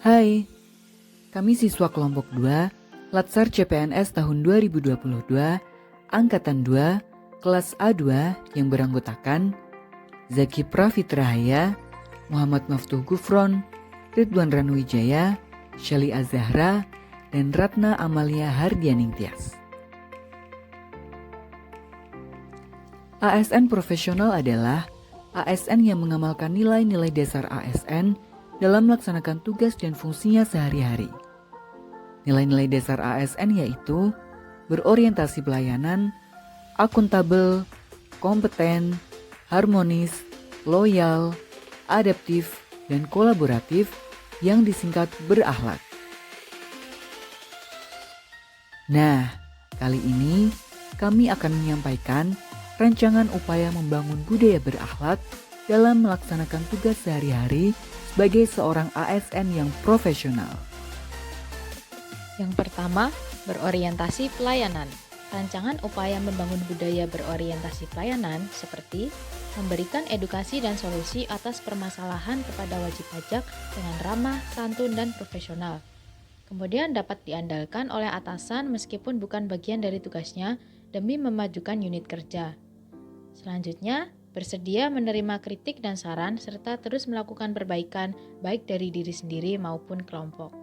Hai, kami siswa kelompok 2, Latsar CPNS tahun 2022, Angkatan 2, kelas A2 yang beranggotakan Zaki Prafitrahaya, Muhammad Maftuh Gufron, Ridwan Ranuwijaya, Shelly Azahra, dan Ratna Amalia Hardianingtyas. ASN profesional adalah ASN yang mengamalkan nilai-nilai dasar ASN dalam melaksanakan tugas dan fungsinya sehari-hari. Nilai-nilai dasar ASN yaitu berorientasi pelayanan, akuntabel, kompeten, harmonis, loyal, adaptif, dan kolaboratif yang disingkat berakhlak. Nah, kali ini kami akan menyampaikan rancangan upaya membangun budaya berakhlak dalam melaksanakan tugas sehari-hari sebagai seorang ASN yang profesional. Yang pertama, berorientasi pelayanan. Rancangan upaya membangun budaya berorientasi pelayanan seperti memberikan edukasi dan solusi atas permasalahan kepada wajib pajak dengan ramah, santun, dan profesional. Kemudian dapat diandalkan oleh atasan meskipun bukan bagian dari tugasnya demi memajukan unit kerja. Selanjutnya, bersedia menerima kritik dan saran serta terus melakukan perbaikan baik dari diri sendiri maupun kelompok.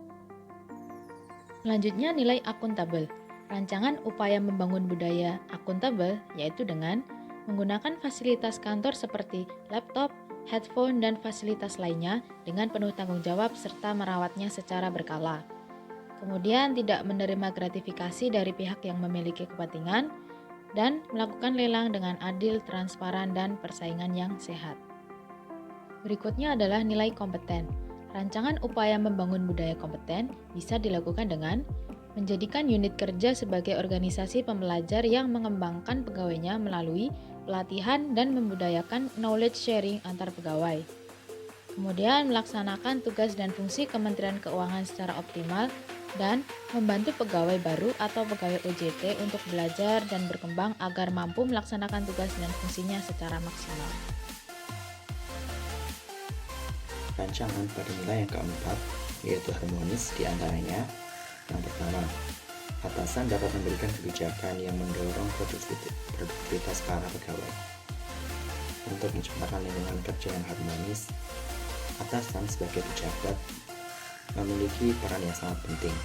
Selanjutnya, nilai akuntabel. Rancangan upaya membangun budaya akuntabel yaitu dengan menggunakan fasilitas kantor seperti laptop, headphone, dan fasilitas lainnya dengan penuh tanggung jawab serta merawatnya secara berkala. Kemudian tidak menerima gratifikasi dari pihak yang memiliki kepentingan dan melakukan lelang dengan adil, transparan, dan persaingan yang sehat. Berikutnya adalah nilai kompeten. Rancangan upaya membangun budaya kompeten bisa dilakukan dengan menjadikan unit kerja sebagai organisasi pembelajar yang mengembangkan pegawainya melalui pelatihan dan membudayakan knowledge sharing antar pegawai. Kemudian melaksanakan tugas dan fungsi Kementerian Keuangan secara optimal dan membantu pegawai baru atau pegawai OJT untuk belajar dan berkembang agar mampu melaksanakan tugas dan fungsinya secara maksimal. Rancangan pada nilai yang keempat, yaitu harmonis diantaranya. Yang pertama, atasan dapat memberikan kebijakan yang mendorong produktivitas para pegawai. Untuk menciptakan lingkungan kerja yang harmonis, atasan sebagai pejabat memiliki peran yang sangat penting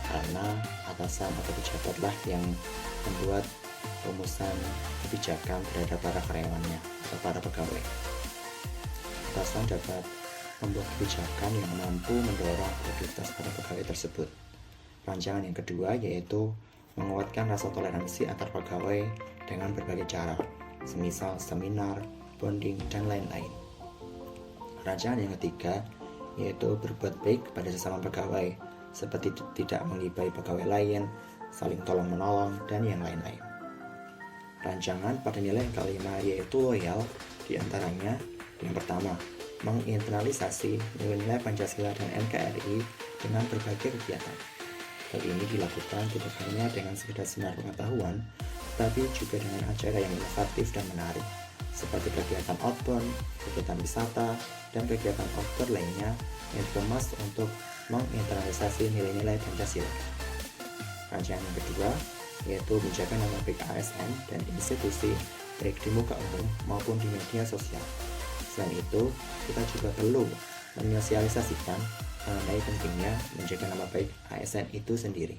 karena atasan atau pejabatlah yang membuat rumusan kebijakan terhadap para karyawannya atau para pegawai. Atasan dapat membuat kebijakan yang mampu mendorong produktivitas para pegawai tersebut. Rancangan yang kedua yaitu menguatkan rasa toleransi antar pegawai dengan berbagai cara, semisal seminar, bonding, dan lain-lain. Rancangan yang ketiga yaitu berbuat baik kepada sesama pegawai, seperti tidak menggibai pegawai lain, saling tolong-menolong, dan yang lain-lain. Rancangan pada nilai yang kelima yaitu loyal, diantaranya yang pertama, menginternalisasi nilai-nilai Pancasila dan NKRI dengan berbagai kegiatan. Hal ini dilakukan tidak hanya dengan sekedar seminar pengetahuan, tetapi juga dengan acara yang inovatif dan menarik, seperti kegiatan outbound, kegiatan wisata, dan kegiatan outdoor lainnya yang dikemas untuk menginternalisasi nilai-nilai Pancasila. Rancangan yang kedua yaitu menjaga nama baik ASN dan institusi baik di muka umum maupun di media sosial. Selain itu, kita juga perlu menyosialisasikan mengenai pentingnya menjaga nama baik ASN itu sendiri.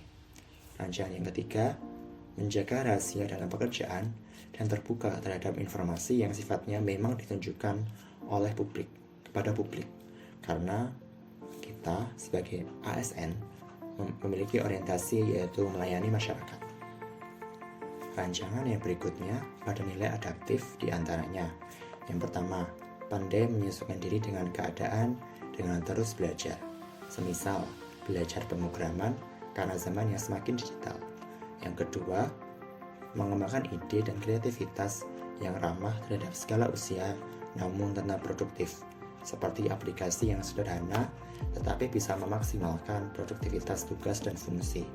Rancangan yang ketiga, menjaga rahasia dalam pekerjaan dan terbuka terhadap informasi yang sifatnya memang ditunjukkan oleh publik kepada publik, karena kita sebagai ASN memiliki orientasi yaitu melayani masyarakat. Rancangan yang berikutnya pada nilai adaptif diantaranya. Yang pertama, pandai menyesuaikan diri dengan keadaan dengan terus belajar, semisal belajar pemrograman karena zaman yang semakin digital. Yang kedua, mengembangkan ide dan kreativitas yang ramah terhadap segala usia namun tetap produktif, seperti aplikasi yang sederhana tetapi bisa memaksimalkan produktivitas tugas dan fungsi.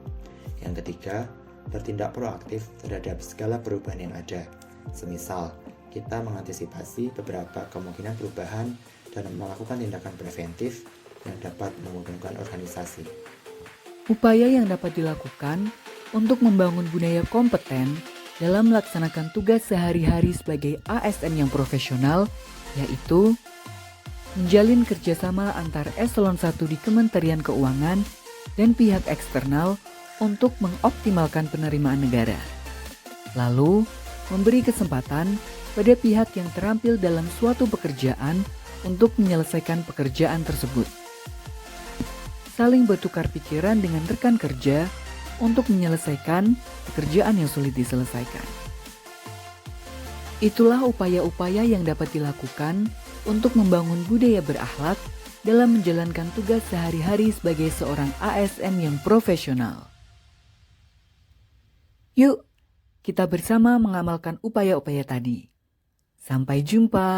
Yang ketiga, bertindak proaktif terhadap segala perubahan yang ada, semisal kita mengantisipasi beberapa kemungkinan perubahan dan melakukan tindakan preventif yang dapat menguntungkan organisasi. Upaya yang dapat dilakukan untuk membangun budaya kompeten dalam melaksanakan tugas sehari-hari sebagai ASN yang profesional, yaitu menjalin kerjasama antar eselon 1 di Kementerian Keuangan dan pihak eksternal untuk mengoptimalkan penerimaan negara. Lalu, memberi kesempatan pada pihak yang terampil dalam suatu pekerjaan untuk menyelesaikan pekerjaan tersebut. Saling bertukar pikiran dengan rekan kerja untuk menyelesaikan pekerjaan yang sulit diselesaikan. Itulah upaya-upaya yang dapat dilakukan untuk membangun budaya berakhlak dalam menjalankan tugas sehari-hari sebagai seorang ASN yang profesional. Yuk, kita bersama mengamalkan upaya-upaya tadi. Sampai jumpa.